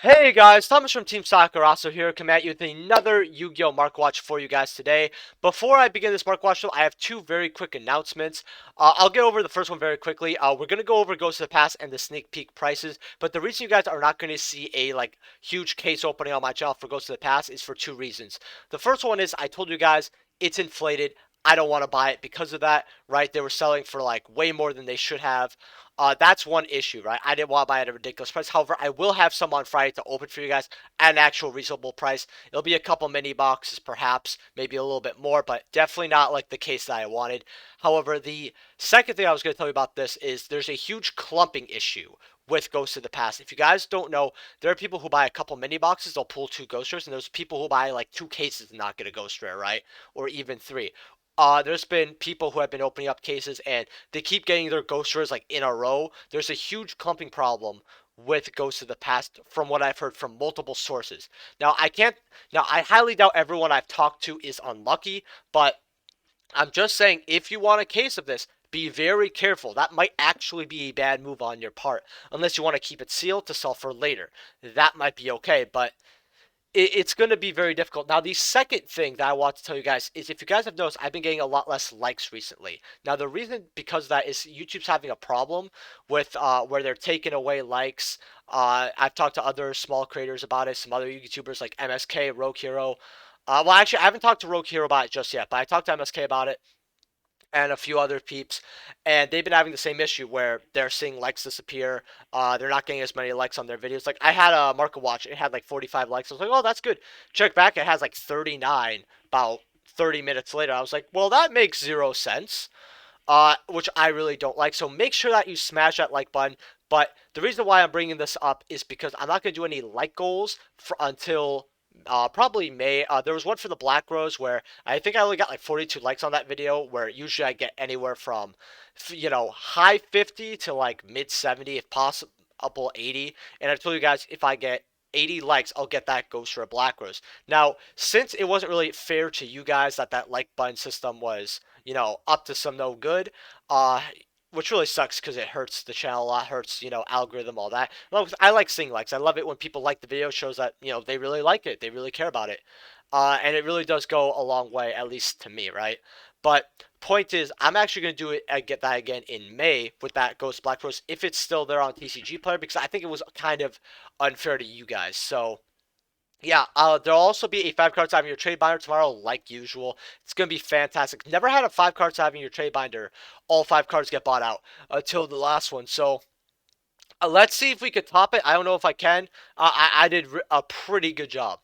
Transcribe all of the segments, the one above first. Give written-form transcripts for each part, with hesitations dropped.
Hey guys, Thomas from Team Sakurasu here, coming at you with another Yu-Gi-Oh! Mark Watch for you guys today. Before I begin this Mark Watch though, I have two very quick announcements. I'll get over the first one very quickly. We're going to go over Ghost of the Past and the sneak peek prices, but the reason you guys are not going to see a huge case opening on my channel for Ghost of the Past is for two reasons. The first one is I told you guys it's inflated. I don't want to buy it because of that, right? They were selling for way more than they should have. That's one issue, right? I didn't want to buy it at a ridiculous price. However, I will have some on Friday to open for you guys at an actual reasonable price. It'll be a couple mini boxes, perhaps, maybe a little bit more, but definitely not like the case that I wanted. However, the second thing I was going to tell you about this is there's a huge clumping issue with Ghosts of the Past. If you guys don't know, there are people who buy a couple mini boxes, they'll pull two Ghost Rares, and there's people who buy two cases and not get a Ghost Rare, right? Or even three. There's been people who have been opening up cases and they keep getting their ghost rares in a row. There's a huge clumping problem with Ghosts of the Past from what I've heard from multiple sources. Now I highly doubt everyone I've talked to is unlucky, but I'm just saying if you want a case of this, be very careful. That might actually be a bad move on your part. Unless you want to keep it sealed to sell for later. That might be okay, but it's going to be very difficult. Now, the second thing that I want to tell you guys is if you guys have noticed, I've been getting a lot less likes recently. Now, the reason because of that is YouTube's having a problem with where they're taking away likes. I've talked to other small creators about it, some other YouTubers like MSK, Rogue Hero. Well, actually, I haven't talked to Rogue Hero about it just yet, but I talked to MSK about it and a few other peeps, and they've been having the same issue where they're seeing likes disappear. They're not getting as many likes on their videos. Like I had a market watch, it had 45 likes. I was like, oh, that's good. Check back, it has 39. About 30 minutes later, I was like, well, that makes zero sense. Which I really don't like. So make sure that you smash that like button. But the reason why I'm bringing this up is because I'm not going to do any like goals until probably May. There was one for the Black Rose where I think I only got 42 likes on that video, where usually I get anywhere from, high 50 to mid 70, if possible, 80. And I told you guys if I get 80 likes, I'll get that Ghost for a Black Rose. Now, since it wasn't really fair to you guys that like button system was, up to some no good, which really sucks because it hurts the channel a lot, hurts, algorithm, all that. Well, I like seeing likes. I love it when people like the video, shows that, they really like it, they really care about it. And it really does go a long way, at least to me, right? But point is, I'm actually going to do it, get that again in May with that Ghost Black Rose, if it's still there on TCG Player, because I think it was kind of unfair to you guys. So, yeah, there'll also be a 5 card saving your trade binder tomorrow, like usual. It's going to be fantastic. Never had a 5 card saving your trade binder. All 5 cards get bought out until the last one. So let's see if we could top it. I don't know if I can. I did a pretty good job.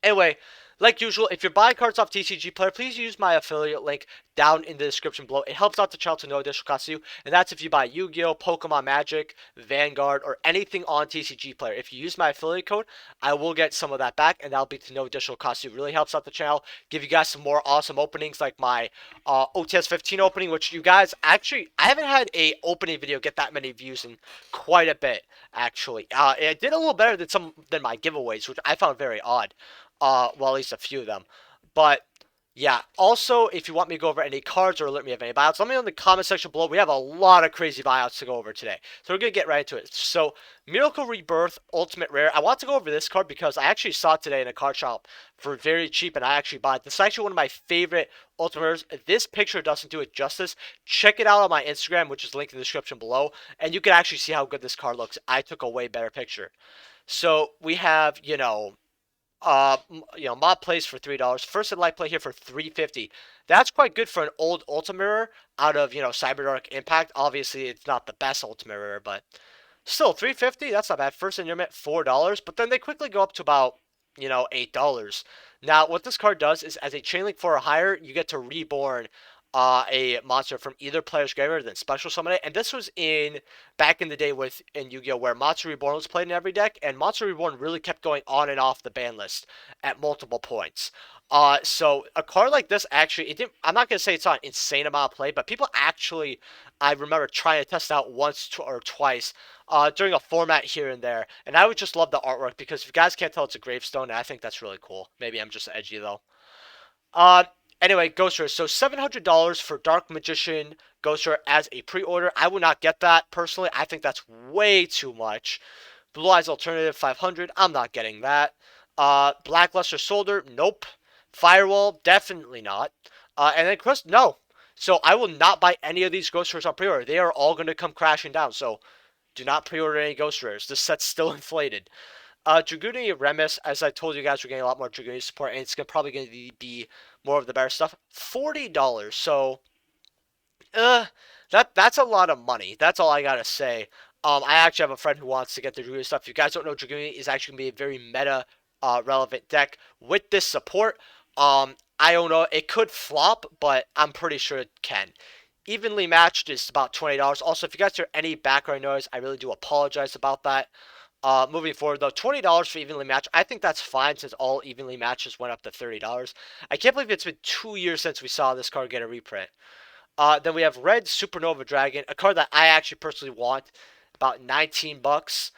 Anyway, like usual, if you're buying cards off TCG Player, please use my affiliate link down in the description below. It helps out the channel to no additional cost to you, and that's if you buy Yu-Gi-Oh!, Pokemon Magic, Vanguard, or anything on TCG Player. If you use my affiliate code, I will get some of that back, and that'll be to no additional cost to you. It really helps out the channel, give you guys some more awesome openings, like my OTS 15 opening, which you guys, actually, I haven't had a opening video get that many views in quite a bit, actually. It did a little better than my giveaways, which I found very odd. Well, at least a few of them. But yeah, also, if you want me to go over any cards or alert me of any buyouts, let me know in the comment section below. We have a lot of crazy buyouts to go over today. So we're going to get right into it. So, Miracle Rebirth Ultimate Rare. I want to go over this card because I actually saw it today in a card shop for very cheap, and I actually bought it. This is actually one of my favorite Ultimate Rares. This picture doesn't do it justice. Check it out on my Instagram, which is linked in the description below, and you can actually see how good this card looks. I took a way better picture. So, we have, mod plays for $3. First and light play here for $3.50. That's quite good for an old Ultimate Rare out of, Cyberdark Impact. Obviously, it's not the best Ultimate Rare, but still, $3.50, that's not bad. First and Intermit, $4, but then they quickly go up to about, $8. Now, what this card does is, as a Chain Link 4 or higher, you get to reborn a monster from either player's graveyard, then special summon it. And this was back in the day in Yu-Gi-Oh! Where Monster Reborn was played in every deck, and Monster Reborn really kept going on and off the ban list at multiple points. So a card like this, actually, I'm not gonna say it's not an insane amount of play, but people actually, I remember trying to test out once or twice during a format here and there. And I would just love the artwork, because if you guys can't tell, it's a gravestone, and I think that's really cool. Maybe I'm just edgy though. Anyway, Ghost Rare. So $700 for Dark Magician Ghost Rare as a pre-order. I would not get that personally. I think that's way too much. Blue Eyes Alternative 500. I'm not getting that. Blackluster Soldier. Nope. Firewall. Definitely not. And then Crust. No. So I will not buy any of these Ghost Rares on pre-order. They are all going to come crashing down. So do not pre-order any Ghost Rares. This set's still inflated. Dragoon Remus, as I told you guys, we're getting a lot more Dragoon support, and it's probably going to be more of the better stuff. $40. So, that's a lot of money. That's all I gotta say. I actually have a friend who wants to get the Dragoon stuff. If you guys don't know, Dragoon is actually gonna be a very meta, relevant deck with this support. I don't know. It could flop, but I'm pretty sure it can. Evenly matched is about $20. Also, if you guys hear any background noise, I really do apologize about that. Moving forward, though, $20 for evenly matched, I think that's fine since all evenly matches went up to $30. I can't believe it's been 2 years since we saw this card get a reprint. Then we have Red Supernova Dragon, a card that I actually personally want, about 19 bucks.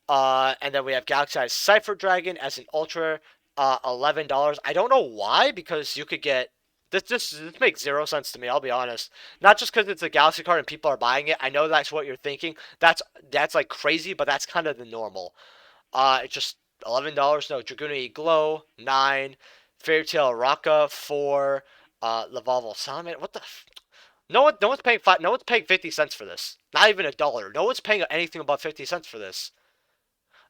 And then we have Galaxy Eyes Cypher Dragon as an Ultra, $11. I don't know why, because you could get this makes zero sense to me. I'll be honest. Not just because it's a Galaxy card and people are buying it. I know that's what you're thinking. That's like crazy, but that's kind of the normal. It's just $11. No, Dragoon Glow 9, Fairy Tale Raka 4, Lavalval Salamander. What the? No one's paying no one's paying 50 cents for this. Not even a dollar. No one's paying anything above 50 cents for this.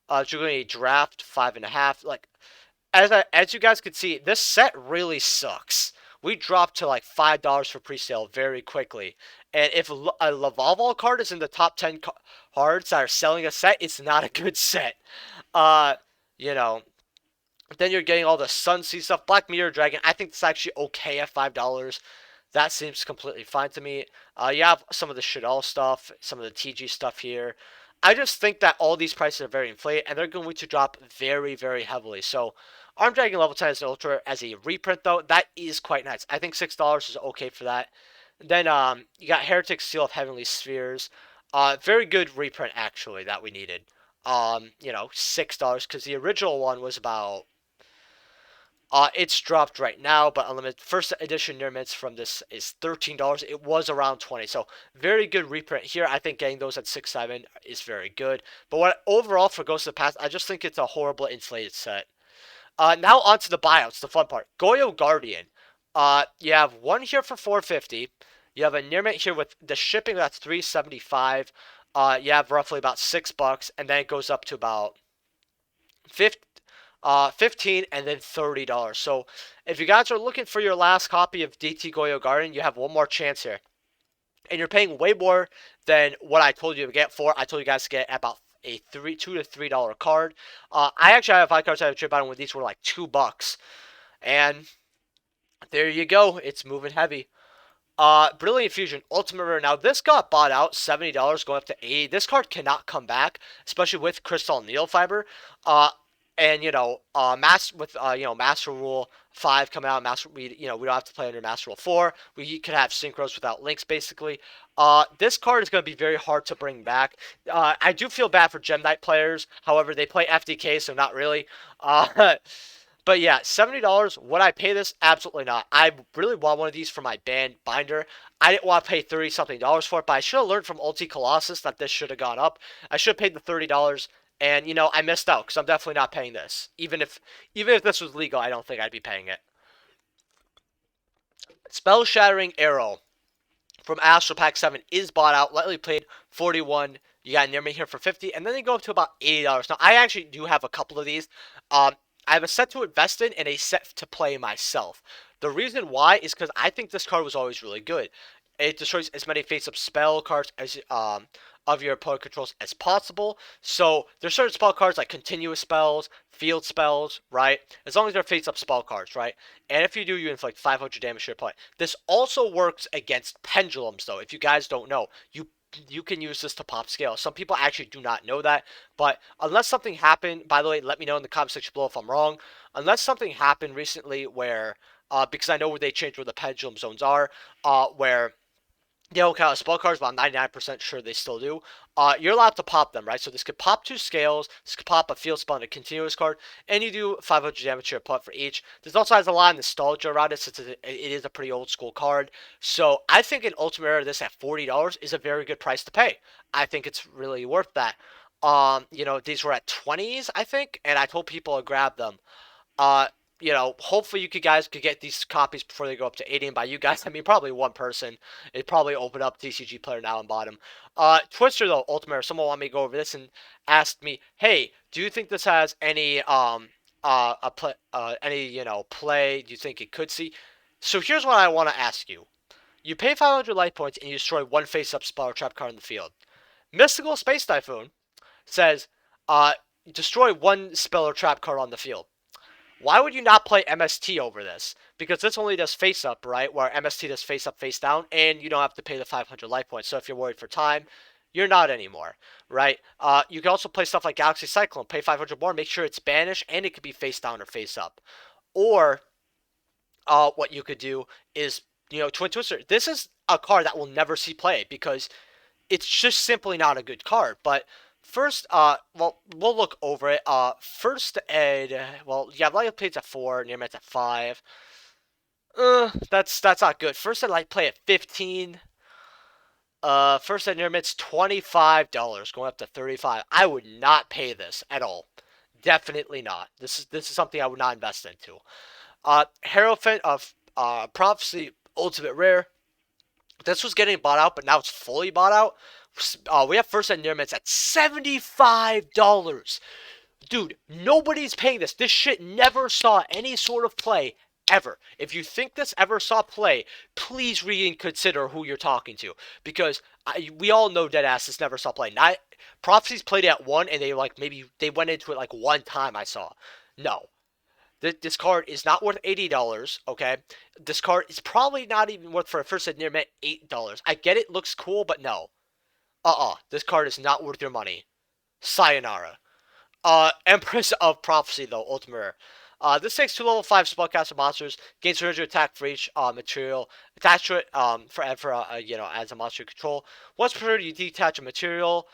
Dragoon Draft 5.5. Like, as you guys can see, this set really sucks. We dropped to like $5 for pre-sale very quickly. And if a Lavalval card is in the top 10 cards that are selling a set, it's not a good set. You know, then you're getting all the Sunsea stuff. Black Mirror Dragon, I think it's actually okay at $5. That seems completely fine to me. You have some of the Shadal stuff, some of the TG stuff here. I just think that all these prices are very inflated, and they're going to drop very, very heavily. So, Armed Dragon Level 10 as an Ultra as a reprint, though, that is quite nice. I think $6 is okay for that. Then you got Heretic Seal of Heavenly Spheres. Very good reprint, actually, that we needed. $6, because the original one was about... it's dropped right now, but unlimited first edition near mints from this is $13. It was around 20, so very good reprint here. I think getting those at 6.7 is very good. But what overall for Ghost of the Past, I just think it's a horrible inflated set. Now on to the buyouts, the fun part. Goyo Guardian. You have one here for $4.50. You have a near mint here with the shipping that's $3.75. You have roughly about $6, and then it goes up to about 15 and then $30. So if you guys are looking for your last copy of DT Goyo Garden, you have one more chance here. And you're paying way more than what I told you to get for. I told you guys to get about a $2 to $3 card. I actually have 5 cards I have a trip on with these were like $2. And there you go. It's moving heavy. Brilliant Fusion Ultimate Rare. Now this got bought out $70 going up to $80. This card cannot come back, especially with Crystal Needle Fiber. And Master Rule 5 coming out. We don't have to play under Master Rule 4. We could have synchros without links, basically. This card is going to be very hard to bring back. I do feel bad for Gem Knight players. However, they play FDK, so not really. But yeah, $70. Would I pay this? Absolutely not. I really want one of these for my band binder. I didn't want to pay $30-something for it, but I should have learned from Ulti Colossus that this should have gone up. I should have paid the $30. And, I missed out because I'm definitely not paying this. Even if this was legal, I don't think I'd be paying it. Spell Shattering Arrow from Astral Pack 7 is bought out. Lightly played, 41. You got near me here for 50. And then they go up to about $80. Now, I actually do have a couple of these. I have a set to invest in and a set to play myself. The reason why is because I think this card was always really good. It destroys as many face-up spell cards as of your opponent controls as possible. So there's certain spell cards like continuous spells, field spells, right? As long as they're face-up spell cards, right? And if you do, you inflict 500 damage to your opponent. This also works against pendulums, though. If you guys don't know, you can use this to pop scale. Some people actually do not know that, but unless something happened, by the way, let me know in the comment section below if I'm wrong. Unless something happened recently where, because I know where they changed where the pendulum zones are, where they don't count as spell cards, but I'm 99% sure they still do. You're allowed to pop them, right? So this could pop 2 scales, this could pop a field spell and a continuous card, and you do 500 damage to your opponent for each. This also has a lot of nostalgia around it since it is a pretty old school card. So I think an Ultimate Rare this at $40 is a very good price to pay. I think it's really worth that. These were at 20s, I think, and I told people to grab them. Uh, hopefully guys could get these copies before they go up to 80. And by you guys, I mean probably one person. It probably opened up TCG Player now and bought them. Twister though, Ultimate, someone wanted me to go over this and asked me, hey, do you think this has any play? Do you think it could see? So here's what I want to ask you. You pay 500 life points and you destroy one face-up spell or trap card in the field. Mystical Space Typhoon says, uh, destroy one spell or trap card on the field. Why would you not play MST over this? Because this only does face up, right? Where MST does face up, face down, and you don't have to pay the 500 life points. So if you're worried for time, you're not anymore, right? You can also play stuff like Galaxy Cyclone, pay 500 more, make sure it's banished, and it could be face down or face up. Or what you could do is, Twin Twister. This is a card that will never see play because it's just simply not a good card. But first, we'll look over it. First Ed, yeah, Light Plate's at 4, Near Man's at 5. That's not good. First Ed Light Play at 15. First Ed Near Man's $25, going up to 35. I would not pay this at all. Definitely not. This is something I would not invest into. Hierophant of Prophecy Ultimate Rare. This was getting bought out, but now it's fully bought out. We have First Ed Near Man's at $75. Dude, nobody's paying this. This shit never saw any sort of play ever. If you think this ever saw play, please reconsider who you're talking to, because we all know deadass this never saw play. Prophecies played it at 1, and they went into it like one time. I saw. No, this card is not worth $80, okay? This card is probably not even worth, for a First Ed Near Man, $8. I get it looks cool, but no. This card is not worth your money. Sayonara. Empress of Prophecy, though, Ultimate Rare. This takes 2 level 5 spellcaster monsters, gains 300 attack for each material attached to it, as a monster control. Once per turn, you detach a material,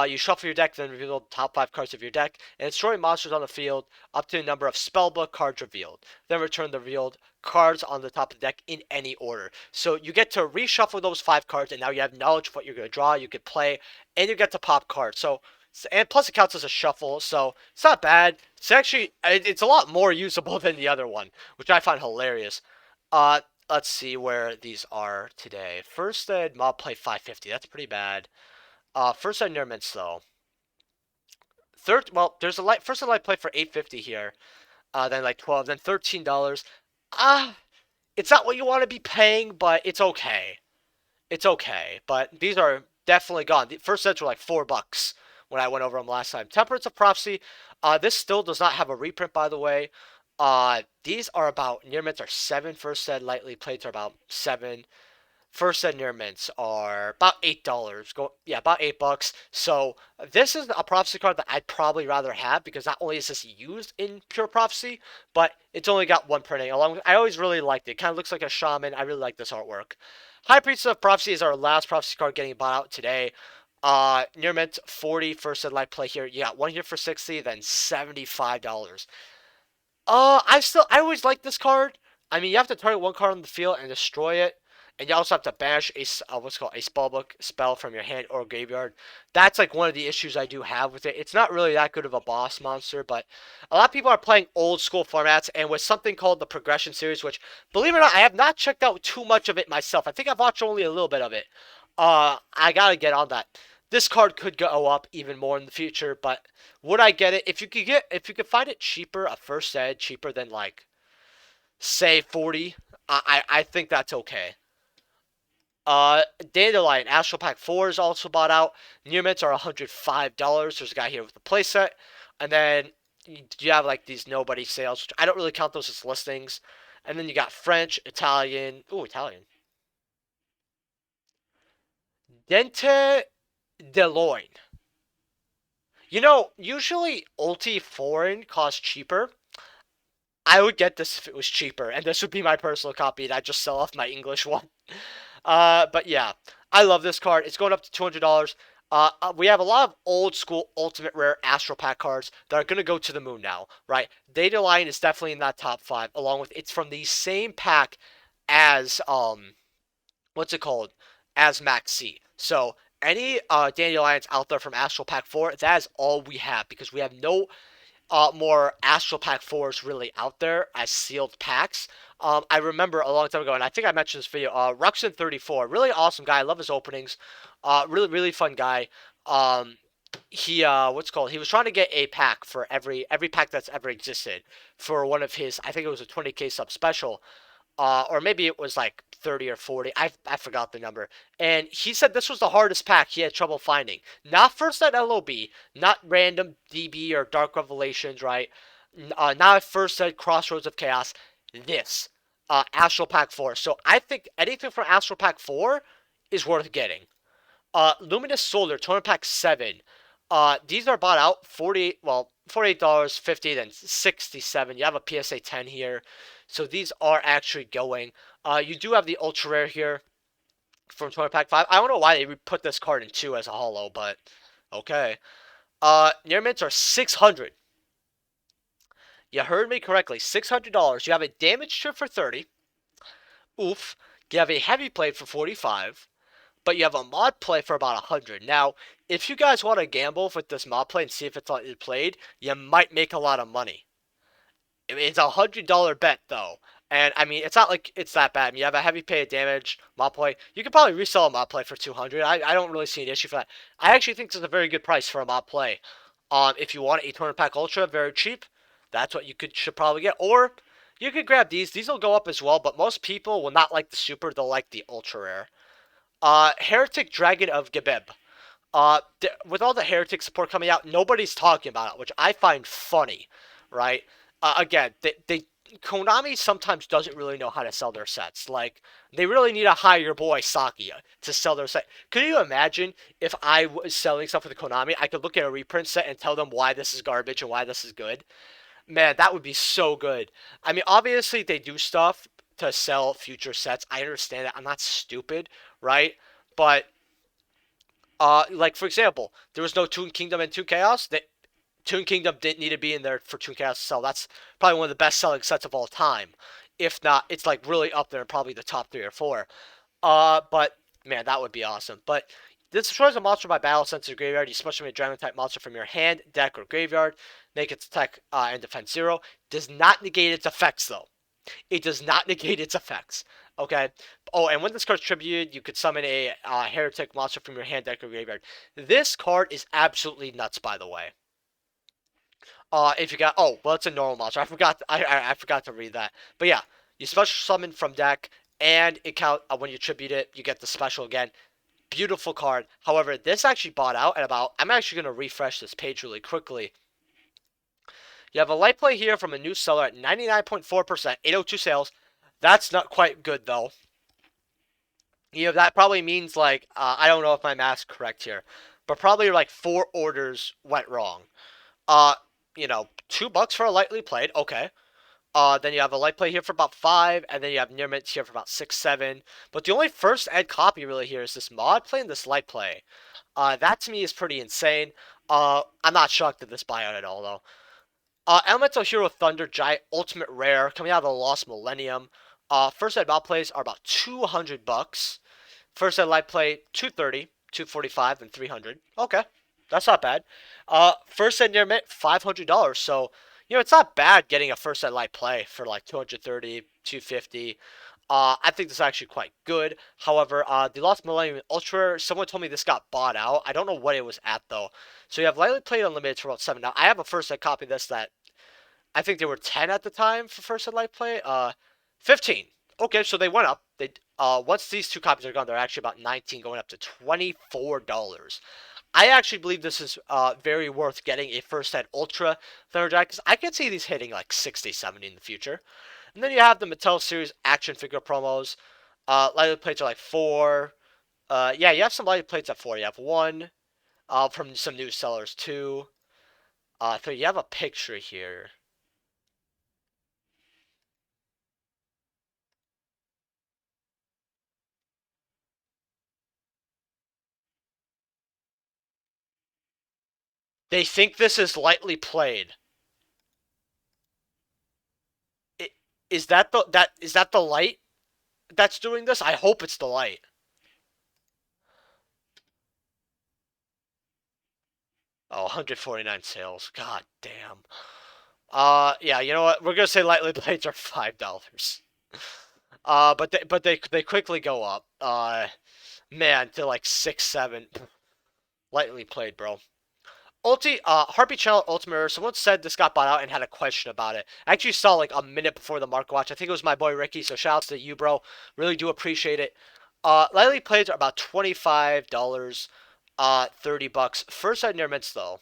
you shuffle your deck, then reveal the top 5 cards of your deck, and destroy monsters on the field up to the number of spellbook cards revealed. Then return the revealed cards on the top of the deck in any order. So you get to reshuffle those 5 cards, and now you have knowledge of what you're going to draw, you could play, and you get to pop cards. And plus it counts as a shuffle, so it's not bad. It's a lot more usable than the other one, which I find hilarious. Let's see where these are today. First Ed Mob Play 550, that's pretty bad. First Ed Near Mints though. There's a First Ed Light Play for 850 here. Then like 12, then $13. It's not what you want to be paying, but it's okay. It's okay, but these are definitely gone. The first sets were like $4 when I went over them last time. Temperance of Prophecy. This still does not have a reprint, by the way. These are about, Near Mints are 7. First set lightly plates are about 7. First set Near Mints are about $8. About $8. So this is a Prophecy card that I'd probably rather have, because not only is this used in Pure Prophecy, but it's only got one printing. I always really liked it. Kind of looks like a shaman. I really like this artwork. High Priest of Prophecy is our last Prophecy card getting bought out today. Near Mint 40, First Ed Light Play here. You got one here for 60, then $75. I always like this card. I mean, you have to target one card on the field and destroy it, and you also have to banish what's called a spellbook spell from your hand or graveyard. That's like one of the issues I do have with it. It's not really that good of a boss monster, but a lot of people are playing old school formats, and with something called the Progression series, which, believe it or not, I have not checked out too much of it myself. I think I've watched only a little bit of it. I gotta get on that. This card could go up even more in the future, but would I get it if you could find it cheaper, a First Ed cheaper than like, say 40? I think that's okay. Dandelion Astral Pack 4 is also bought out. Near Mints are $105. There's a guy here with the playset, and then you have like these nobody sales, which I don't really count those as listings. And then you got French, Italian. Ooh, Italian. Dente DeLoyne. Usually Ulti Foreign costs cheaper. I would get this if it was cheaper, and this would be my personal copy, and I'd just sell off my English one. But yeah, I love this card. It's going up to $200. We have a lot of old school Ultimate Rare Astral Pack cards that are going to go to the moon now, right? Data Line is definitely in that top 5, along with, it's from the same pack as, what's it called? As Max C. So any dandelions out there from Astral Pack 4, that is all we have because we have no more Astral Pack 4s really out there as sealed packs. I remember a long time ago, and I think I mentioned this video, Ruxin34, really awesome guy. I love his openings. Really fun guy. He what's it called? He was trying to get a pack for every pack that's ever existed for one of his. I think it was a 20k sub special, or maybe it was like 30 or 40. I forgot the number. And he said this was the hardest pack he had trouble finding. Not first at LOB, not random DB or Dark Revelations, right? Not first at Crossroads of Chaos. This Astral Pack 4. So I think anything from Astral Pack 4 is worth getting. Luminous Solar Tournament Pack 7. These are bought out $48, 50, then 67. You have a PSA 10 here. So these are actually going. You do have the ultra rare here from Tournament Pack 5. I don't know why they put this card in 2 as a holo, but okay. Near mints are 600. You heard me correctly, $600. You have a damage strip for 30. Oof. You have a heavy plate for 45. But you have a mod play for about 100. Now, if you guys want to gamble with this mod play and see if it's played, you might make a lot of money. It's a $100 bet though, and I mean it's not like it's that bad. I mean, you have a heavy pay of damage mod play. You could probably resell a mod play for 200. I don't really see an issue for that. I actually think this is a very good price for a mod play. If you want a tournament pack ultra, very cheap, that's what you should probably get. Or you could grab these. These will go up as well, but most people will not like the super. They'll like the ultra rare. Heretic Dragon of Gebeb. With all the Heretic support coming out, nobody's talking about it, which I find funny, right? Again, Konami sometimes doesn't really know how to sell their sets. Like, they really need to hire your boy Saki to sell their set. Could you imagine if I was selling stuff for the Konami, I could look at a reprint set and tell them why this is garbage and why this is good? Man, that would be so good. I mean, obviously they do stuff to sell future sets. I understand that. I'm not stupid, right? But like for example, there was no Toon Kingdom and Toon Chaos. Toon Kingdom didn't need to be in there for Toon Chaos to sell. That's probably one of the best selling sets of all time. If not, it's like really up there, probably the top 3 or 4. But man, that would be awesome. But this destroys a monster by battle sense of graveyard. You special a dragon type monster from your hand, deck, or graveyard. Make its attack and defense 0. Does not negate its effects though. It does not negate its effects. Okay. Oh, and when this card's tributed, you could summon a heretic monster from your hand, deck, or graveyard. This card is absolutely nuts, by the way. If you got, oh, well, it's a normal monster. I forgot to read that. But yeah, you special summon from deck, and it count when you tribute it, you get the special again. Beautiful card. However, this actually bought out at about. I'm actually gonna refresh this page really quickly. You have a light play here from a new seller at 99.4%, 802 sales. That's not quite good though. You know, that probably means like I don't know if my math's correct here, but probably like 4 orders went wrong. Uh, $2 for a lightly played. Okay. Then you have a light play here for about 5, and then you have near mints here for about 6, 7. But the only first ed copy really here is this mod play and this light play. That to me is pretty insane. I'm not shocked at this buyout at all though. Elemental Hero Thunder Giant Ultimate Rare coming out of the Lost Millennium. First ed mod plays are about $200. First ed light play 230, 245, and 300. Okay, that's not bad. First ed near mint $500. So it's not bad getting a first ed light play for like 230, 250. I think this is actually quite good. However, the Lost Millennium Ultra, someone told me this got bought out. I don't know what it was at though. So you have lightly played unlimited for about 7. Now I have a first ed copy of this that I think they were 10 at the time for first ed light play. 15. Okay, so they went up. They once these 2 copies are gone, they're actually about 19, going up to $24. I actually believe this is very worth getting a first ed Ultra Thunderjack, because I can see these hitting like 60, 70 in the future. And then you have the Mattel Series action figure promos. Lightly plates are like 4. Yeah, you have some lightly plates at 4. You have 1 from some new sellers, 2. 3. You have a picture here. They think this is lightly played. Is that the light that's doing this? I hope it's the light. Oh, 149 sales. God damn. Yeah, you know what? We're gonna say lightly blades are $5. But they quickly go up. Man, to like 6, 7. Lightly played, bro. Heartbeat Channel Ultimate Mirror. Someone said this got bought out and had a question about it. I actually saw like a minute before the market watch. I think it was my boy Ricky. So shout outs to you, bro. Really do appreciate it. Lightly plays are about $25. $30. First side near mints though.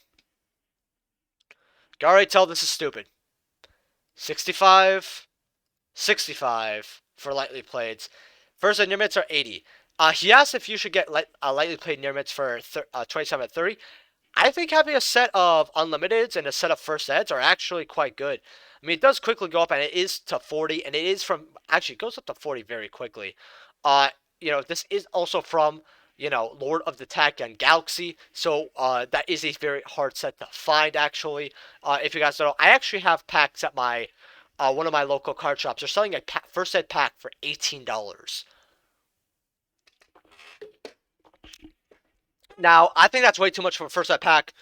You already tell this is stupid. 65, 65 for lightly played. First side near mints are 80. He asked if you should get lightly played near mints for 27 at 30. I think having a set of unlimiteds and a set of first eds are actually quite good. I mean, it does quickly go up, and it is to 40, and it is from actually it goes up to 40 very quickly. Uh, this is also from Lord of the Tachyon Galaxy, so that is a very hard set to find. Actually, if you guys don't know, I actually have packs at my one of my local card shops. They're selling a first ed pack for $18. Now, I think that's way too much for a first ed pack.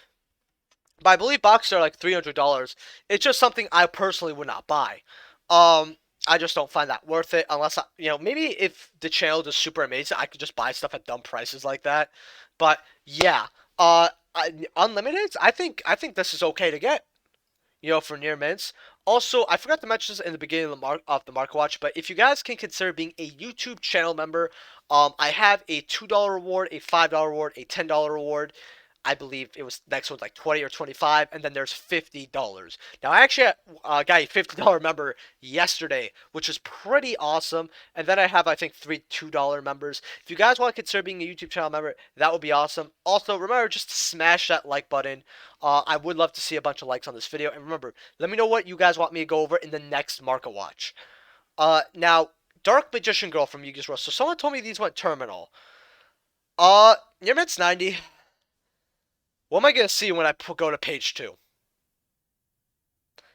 But I believe boxes are like $300. It's just something I personally would not buy. I just don't find that worth it unless maybe if the channel is super amazing, I could just buy stuff at dumb prices like that. But yeah, unlimited. I think this is okay to get. For near mints. Also, I forgot to mention this in the beginning of the market watch, but if you guys can consider being a YouTube channel member, I have a $2 reward, a $5 reward, a $10 reward. I believe it was next one's like 20 or 25, and then there's $50. Now I actually got a $50 member yesterday, which is pretty awesome. And then I have I think three $2 members. If you guys want to consider being a YouTube channel member, that would be awesome. Also, remember just to smash that like button. I would love to see a bunch of likes on this video. And remember, let me know what you guys want me to go over in the next market watch. Now, Dark Magician Girl from Yu-Gi-Oh! Rose. So someone told me these went terminal. Near Mit's 90. What am I going to see when I go to page 2?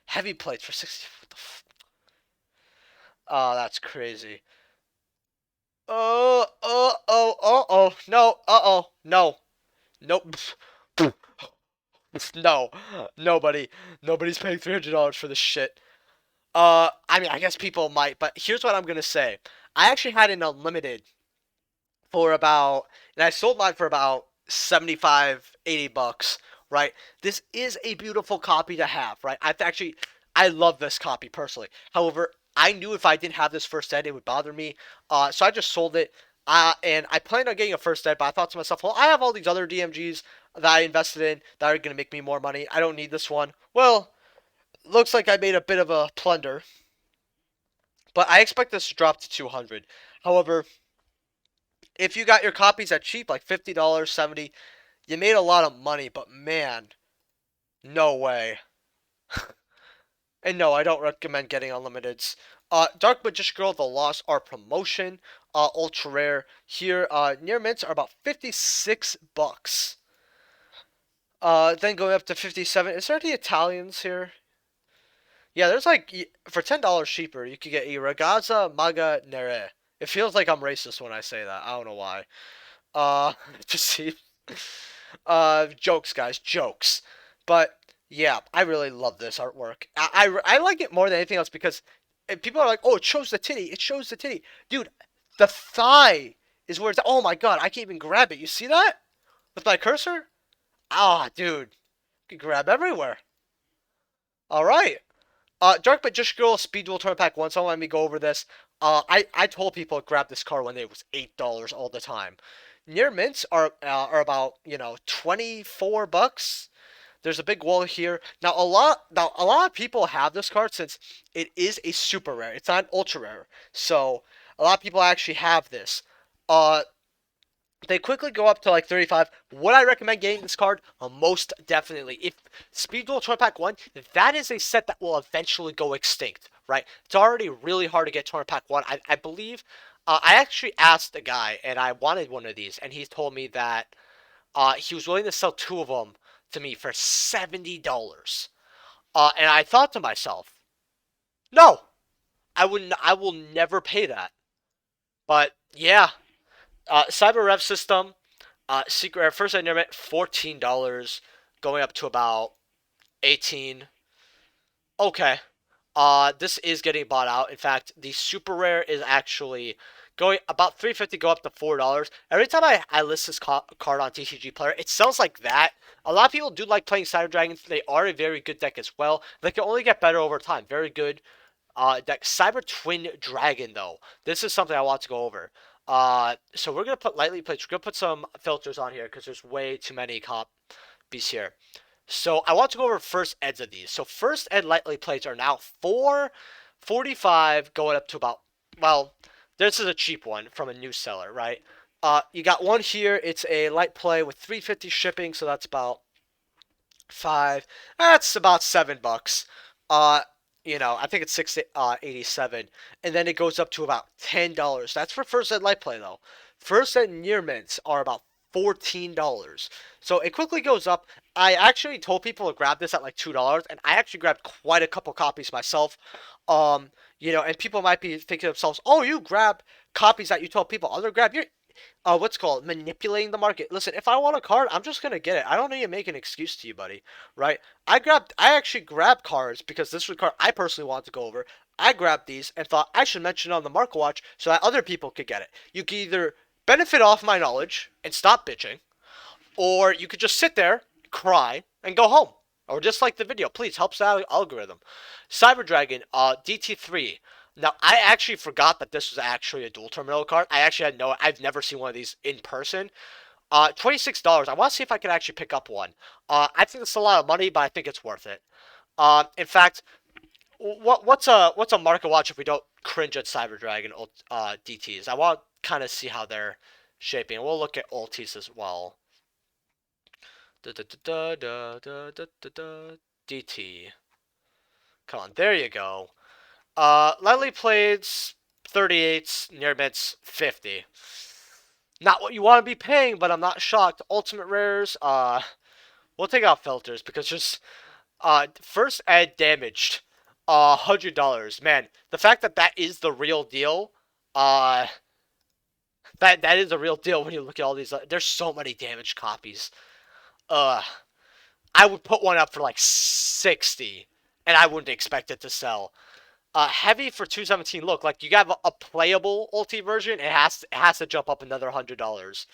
Heavy plates for 60. What the Oh, that's crazy. No, no. Nope. No. Nobody. Nobody's paying $300 for this shit. I mean, I guess people might, but here's what I'm going to say. I actually had an unlimited for about, and I sold mine for about 75, 80 bucks, right? This is a beautiful copy to have, right? I love this copy personally. However, I knew if I didn't have this first ed, it would bother me. So I just sold it. And I planned on getting a first ed, but I thought to myself, well, I have all these other DMGs that I invested in that are going to make me more money. I don't need this one. Well, looks like I made a bit of a plunder. But I expect this to drop to 200. However, if you got your copies at cheap, like $50, $70, you made a lot of money, but man, no way. And no, I don't recommend getting unlimiteds. Dark Magician Girl, The Lost Art Promotion, ultra rare. Here, near mints are about 56 bucks. Then going up to 57. Is there any Italians here? Yeah, there's like, for $10 cheaper, you could get a Ragazza Maga Nere. It feels like I'm racist when I say that. I don't know why. Just see. Jokes, guys, jokes. But yeah, I really love this artwork. I like it more than anything else because people are like, oh, it shows the titty. It shows the titty. Dude, the thigh is where it's. Oh my god, I can't even grab it. You see that? With my cursor? Ah, dude. You can grab everywhere. Alright. Dark Magician Girl Speed Duel Tournament Pack 1, so let me go over this. I told people to grab this card when it was $8 all the time. Near mints are about 24 bucks. There's a big wall here. Now a lot of people have this card since it is a super rare. It's not ultra rare. So a lot of people actually have this. They quickly go up to like 35. Would I recommend getting this card? Most definitely. If Speed Duel Tournament Pack 1, that is a set that will eventually go extinct, right? It's already really hard to get Tournament Pack 1. I believe, I actually asked a guy, and I wanted one of these, and he told me that he was willing to sell 2 of them to me for $70. And I thought to myself, no, I will never pay that. But yeah. Cyber Rev System, Secret Rare First Enderment, $14. going up to about 18. Okay. This is getting bought out. In fact, the super rare is actually going about 350, go up to $4. Every time I list this card on TCG Player, it sells like that. A lot of people do like playing Cyber Dragons. They are a very good deck as well. They can only get better over time. Very good deck. Cyber Twin Dragon, though. This is something I want to go over. So we're going to put lightly plates. We're going to put some filters on here because there's way too many copies here. So I want to go over first eds of these. So first ed lightly plates are now 445 going up to about, well, this is a cheap one from a new seller, right? You got one here. It's a light play with 350 shipping, so that's about five. That's about $7. Uh, I think it's 687, and then it goes up to about $10. That's for first ed light play though. First ed near mints are about $14. So it quickly goes up. I actually told people to grab this at like $2, and I actually grabbed quite a couple copies myself. And people might be thinking to themselves, "Oh, you grab copies that you told people other grab your what's called manipulating the market." Listen, if I want a card, I'm just gonna get it. I don't need to make an excuse to you, buddy. Right? I actually grabbed cards because this was a card I personally wanted to go over. I grabbed these and thought I should mention it on the Market Watch so that other people could get it. You can either benefit off my knowledge and stop bitching, or you could just sit there, cry, and go home. Or just like the video. Please, helps the algorithm. Cyber Dragon, DT3. Now, I actually forgot that this was actually a dual terminal card. I've never seen one of these in person. $26. I want to see if I can actually pick up one. I think it's a lot of money, but I think it's worth it. In fact, what's a market watch if we don't cringe at Cyber Dragon DTs? I want to kind of see how they're shaping. We'll look at ultis as well. DT. Come on, there you go. Lightly plays 38s, near mids 50. Not what you want to be paying, but I'm not shocked. Ultimate rares, we'll take out filters because just first ed damaged, $100. Man, the fact that is the real deal, that is a real deal when you look at all these. There's so many damaged copies. I would put one up for like 60, and I wouldn't expect it to sell. Heavy for 217. Look, like you have a playable ulti version, it has to jump up another $100.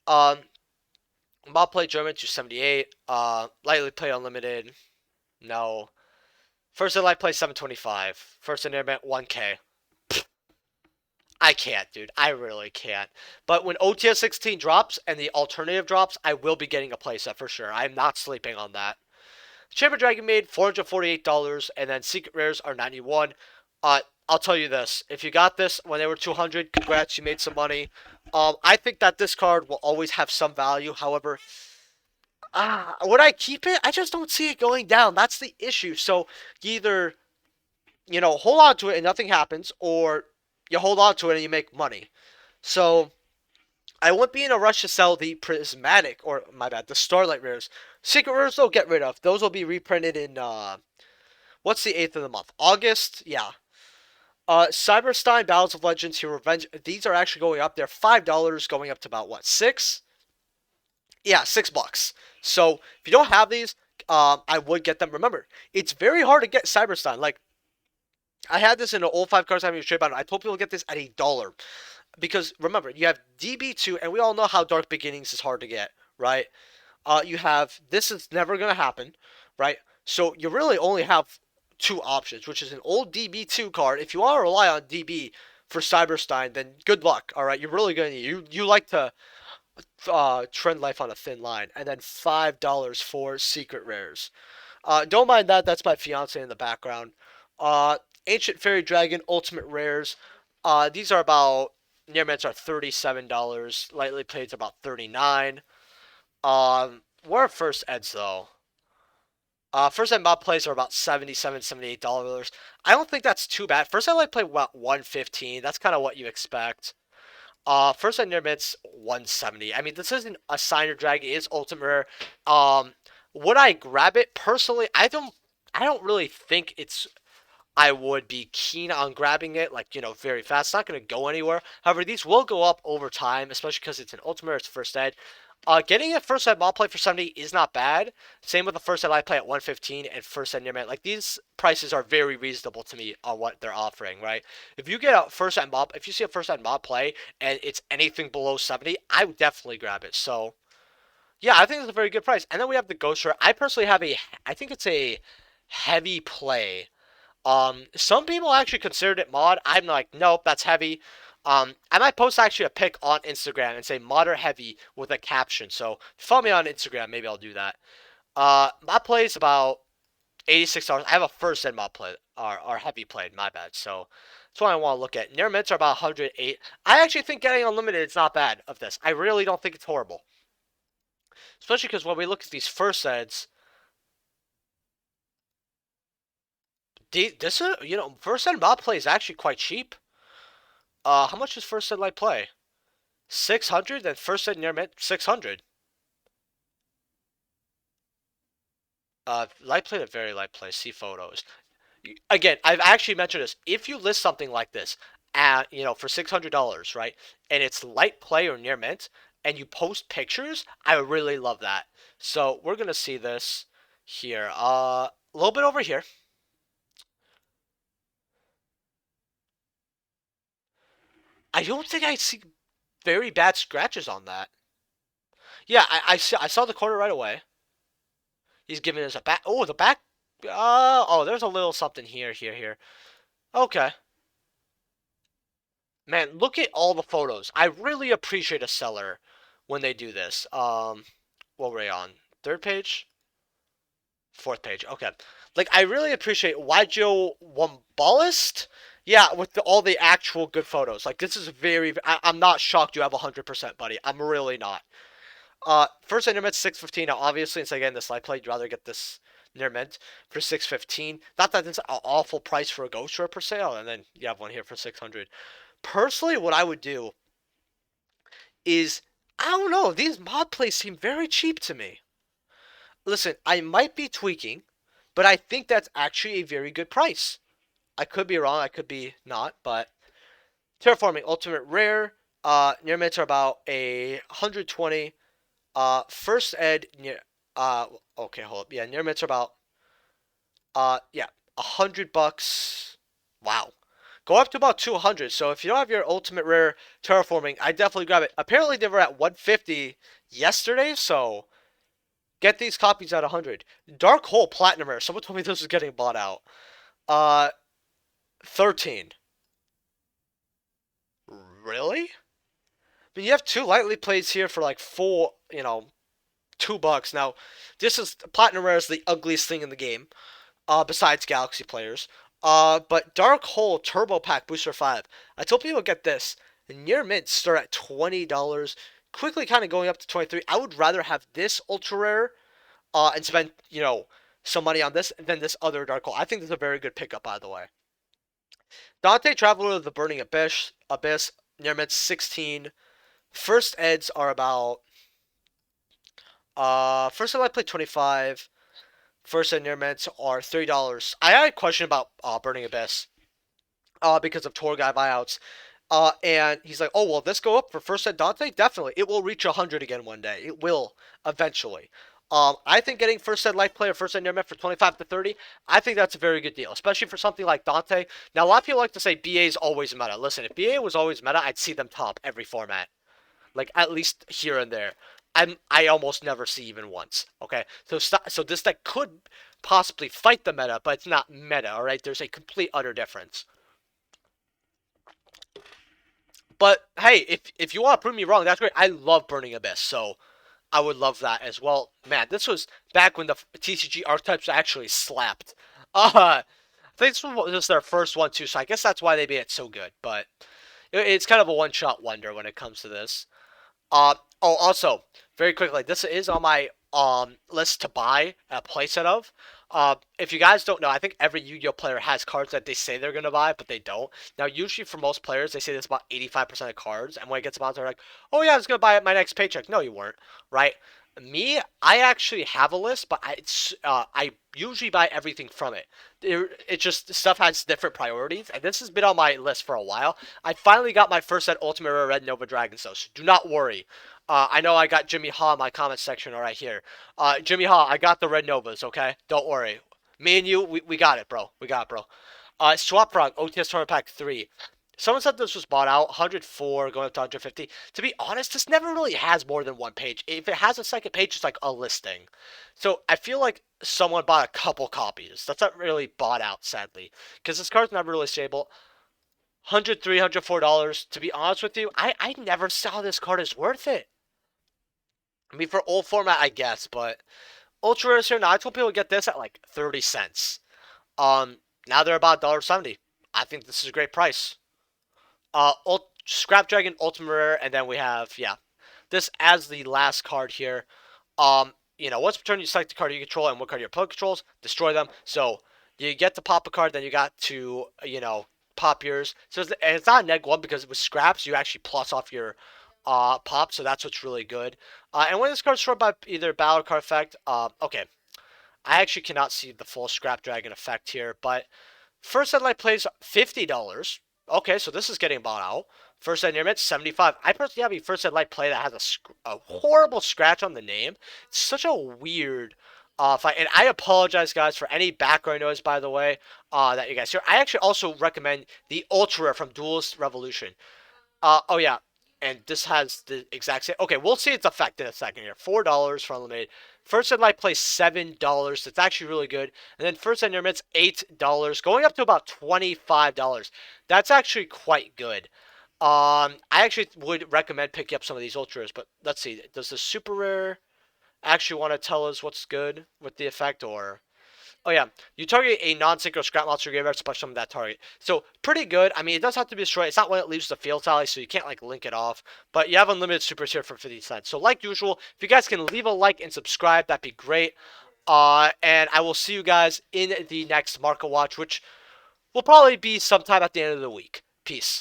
Mob play German 278. Lightly play unlimited. No. First in light play 725. First in airman 1K. I can't, dude. I really can't. But when OTS 16 drops and the alternative drops, I will be getting a playset for sure. I'm not sleeping on that. Chamber Dragon made $448, and then Secret Rares are 91. I'll tell you this: if you got this when they were 200, congrats, you made some money. I think that this card will always have some value. However, would I keep it? I just don't see it going down. That's the issue. So you either hold on to it and nothing happens, or you hold on to it and you make money. So I wouldn't be in a rush to sell the Prismatic, or my bad, the Starlight Rares. Secret Rares, they'll get rid of. Those will be reprinted in, what's the 8th of the month? August? Yeah. Cyberstein, Battles of Legends, Hero Revenge. These are actually going up. They're $5, going up to about, what, 6? Yeah, $6. So, if you don't have these, I would get them. Remember, it's very hard to get Cyberstein. Like, I had this in an old 5 cards I straight about. I told people to get this at $1. Because, remember, you have DB2, and we all know how Dark Beginnings is hard to get, right? You have, this is never going to happen, right? So you really only have two options, which is an old DB2 card. If you want to rely on DB for Cyberstein, then good luck, all right? You're really going to need, you like to trend life on a thin line. And then $5 for Secret Rares. Don't mind that, that's my fiance in the background. Ancient Fairy Dragon Ultimate Rares. These are about, near mints are $37. Lightly played's about $39. What are first eds though? First ed mob plays are about $77, $78. I don't think that's too bad. First ed light play about $115. That's kind of what you expect. First ed near mints $170. I mean, this isn't a signer drag. It is ultimate rare. Would I grab it personally? I don't really think I would be keen on grabbing it, like, very fast. It's not going to go anywhere. However, these will go up over time, especially because it's an ultimate, it's first ed. Getting a first set mod play for 70 is not bad. Same with the first set light play at 115 and first set near mint. Like these prices are very reasonable to me on what they're offering, right? If you get a first set mod, if you see a first set mod play and it's anything below 70, I would definitely grab it. So yeah, I think it's a very good price. And then we have the Ghost Rare. I personally have I think it's a heavy play. Some people actually considered it mod. I'm like, nope, that's heavy. I might post actually a pic on Instagram and say mod or heavy with a caption. So follow me on Instagram, maybe I'll do that. Mod play is about $86. I have a first ed mod play, or heavy played, my bad. So that's what I want to look at. Near mints are about 108. I actually think getting unlimited is not bad of this. I really don't think it's horrible. Especially because when we look at these first eds, this is, first ed mod play is actually quite cheap. How much is first ed light play? 600, then first ed near mint 600. Light play to very light play. See photos. Again, I've actually mentioned this. If you list something like this at for $600, right, and it's light play or near mint, and you post pictures, I would really love that. So we're gonna see this here. A little bit over here. I don't think I see very bad scratches on that. Yeah, I saw the corner right away. He's giving us a back. Oh, the back. Oh, there's a little something here. Okay. Man, look at all the photos. I really appreciate a seller when they do this. What were we on? Third page? Fourth page. Okay. Like, I really appreciate Wajo Wombalist. Yeah, with all the actual good photos. Like, this is I'm not shocked you have 100%, buddy. I'm really not. First near mint 615. Now, obviously, instead of getting this light play, you'd rather get this near mint for 615. Not that it's an awful price for a ghost rare per se, and then you have one here for 600. Personally, what I would do is, I don't know, these mod plays seem very cheap to me. Listen, I might be tweaking, but I think that's actually a very good price. I could be wrong, I could be not, but Terraforming Ultimate Rare, near mints are about 120. First ed near okay, hold up. Yeah, near mints are about yeah, $100. Wow. Go up to about 200. So if you don't have your ultimate rare terraforming, I definitely grab it. Apparently they were at 150 yesterday, so get these copies at 100. Dark Hole Platinum Rare. Someone told me this was getting bought out. 13. Really? I mean, you have two lightly plays here for like $2. Now, this is Platinum Rare is the ugliest thing in the game, besides Galaxy players. But Dark Hole Turbo Pack Booster 5. I told people to get this. Near mint start at $20, quickly kind of going up to 23. I would rather have this ultra rare, and spend some money on this than this other Dark Hole. I think this is a very good pickup, by the way. Dante Traveler of the Burning Abyss near mint 16. First eds are about first ed I played 25. First ed near mints are $30. I had a question about Burning Abyss, because of tour guide buyouts. And he's like, oh, will this go up for first ed Dante? Definitely. It will reach 100 again one day. It will eventually. I think getting first ed light play or first ed near mint for 25 to 30, I think that's a very good deal, especially for something like Dante. Now, a lot of people like to say BA is always meta. Listen, if BA was always meta, I'd see them top every format. Like, at least here and there. I almost never see even once. Okay, so this deck could possibly fight the meta, but it's not meta. All right, there's a complete utter difference. But hey, if you want to prove me wrong, that's great. I love Burning Abyss, so I would love that as well. Man, this was back when the TCG archetypes actually slapped. I think this was their first one too, so I guess that's why they made it so good. But it's kind of a one-shot wonder when it comes to this. Oh, also, very quickly, this is on my list to buy a playset of. If you guys don't know, I think every Yu-Gi-Oh player has cards that they say they're gonna buy, but they don't. Now, usually for most players, they say this about 85% of cards, and when it gets about, they're like, "Oh yeah, I was gonna buy it my next paycheck." No, you weren't, right? Me, I actually have a list, but I usually buy everything from it. It just stuff has different priorities, and this has been on my list for a while. I finally got my first set Ultimate Rare Red Nova Dragon, so do not worry. I know I got Jimmy Ha in my comment section right here. Jimmy Ha, I got the red Novas, okay? Don't worry. Me and you, we got it, bro. We got it, bro. Swap Frog, OTS Tournament Pack 3. Someone said this was bought out, 104 going up to 150. To be honest, this never really has more than one page. If it has a second page, it's like a listing. So I feel like someone bought a couple copies. That's not really bought out, sadly, because this card's never really stable. 103, $104. To be honest with you, I never saw this card as worth it. I mean, for old format, I guess, but ultra rares here now. I told people to get this at like 30 cents. Now they're about $1.70. I think this is a great price. Scrap Dragon Ultimate Rare, and then we have this as the last card here. Once per turn you select the card you control and what card your opponent controls, destroy them. So you get to pop a card, then you got to pop yours. So it's not a -1 because with scraps you actually plus off your pop, so that's what's really good. And when this card's destroyed by either battle card effect, okay, I actually cannot see the full Scrap Dragon effect here, but First Ed Light plays $50. Okay, so this is getting bought out. First Ed Near Mint, 75. I personally have a First Ed Light play that has a horrible scratch on the name. It's such a weird fight. And I apologize, guys, for any background noise, by the way, that you guys hear. I actually also recommend the Ultra from Duelist Revolution. Oh yeah, and this has the exact same. Okay, we'll see its effect in a second here. $4 for unlimited. First Ed Light plays $7. That's actually really good. And then First Ed Near Mint's $8, going up to about $25. That's actually quite good. I actually would recommend picking up some of these ultras, but let's see. Does the super rare actually want to tell us what's good with the effect, or? Oh yeah, you target a non-synchro scrap monster graveyard, splash some of that target. So pretty good. I mean, it does have to be destroyed. It's not when it leaves the field tally, so you can't like link it off. But you have unlimited supers here for 50 cents. So like usual, if you guys can leave a like and subscribe, that'd be great. And I will see you guys in the next Market Watch, which will probably be sometime at the end of the week. Peace.